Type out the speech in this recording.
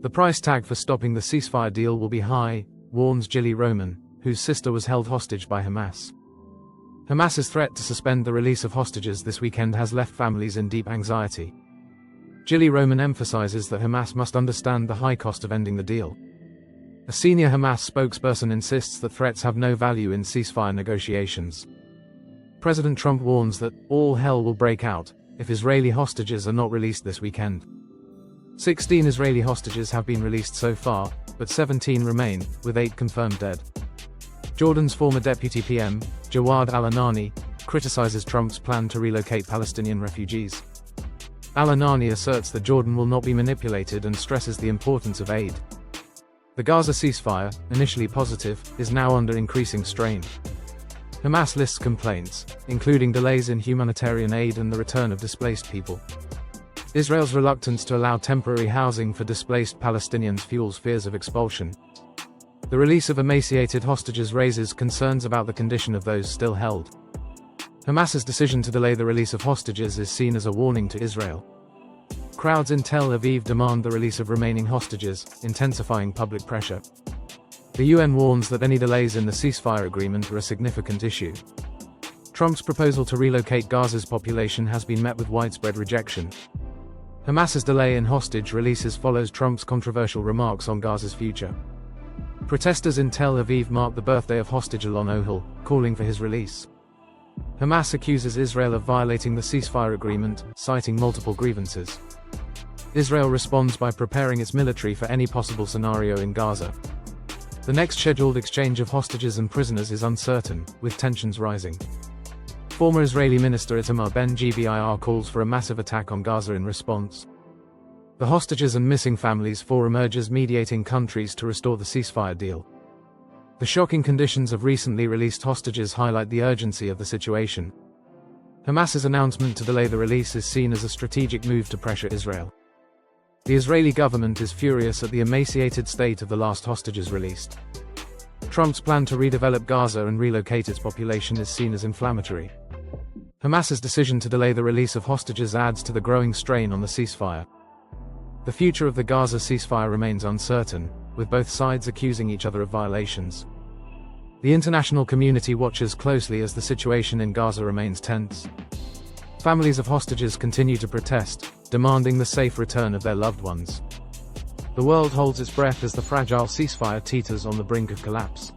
The price tag for stopping the ceasefire deal will be high, warns Gilly Roman, whose sister was held hostage by Hamas. Hamas's threat to suspend the release of hostages this weekend has left families in deep anxiety. Gilly Roman emphasizes that Hamas must understand the high cost of ending the deal. A senior Hamas spokesperson insists that threats have no value in ceasefire negotiations. President Trump warns that all hell will break out if Israeli hostages are not released this weekend. 16 Israeli hostages have been released so far, but 17 remain, with 8 confirmed dead. Jordan's former deputy PM, Jawad al-Anani, criticizes Trump's plan to relocate Palestinian refugees. Al-Anani asserts that Jordan will not be manipulated and stresses the importance of aid. The Gaza ceasefire, initially positive, is now under increasing strain. Hamas lists complaints, including delays in humanitarian aid and the return of displaced people. Israel's reluctance to allow temporary housing for displaced Palestinians fuels fears of expulsion. The release of emaciated hostages raises concerns about the condition of those still held. Hamas's decision to delay the release of hostages is seen as a warning to Israel. Crowds in Tel Aviv demand the release of remaining hostages, intensifying public pressure. The UN warns that any delays in the ceasefire agreement are a significant issue. Trump's proposal to relocate Gaza's population has been met with widespread rejection. Hamas's delay in hostage releases follows Trump's controversial remarks on Gaza's future. Protesters in Tel Aviv mark the birthday of hostage Alon Ohel, calling for his release. Hamas accuses Israel of violating the ceasefire agreement, citing multiple grievances. Israel responds by preparing its military for any possible scenario in Gaza. The next scheduled exchange of hostages and prisoners is uncertain, with tensions rising. Former Israeli Minister Itamar Ben-Gvir calls for a massive attack on Gaza in response. The hostages and missing families form emerges mediating countries to restore the ceasefire deal. The shocking conditions of recently released hostages highlight the urgency of the situation. Hamas's announcement to delay the release is seen as a strategic move to pressure Israel. The Israeli government is furious at the emaciated state of the last hostages released. Trump's plan to redevelop Gaza and relocate its population is seen as inflammatory. Hamas's decision to delay the release of hostages adds to the growing strain on the ceasefire. The future of the Gaza ceasefire remains uncertain, with both sides accusing each other of violations. The international community watches closely as the situation in Gaza remains tense. Families of hostages continue to protest, demanding the safe return of their loved ones. The world holds its breath as the fragile ceasefire teeters on the brink of collapse.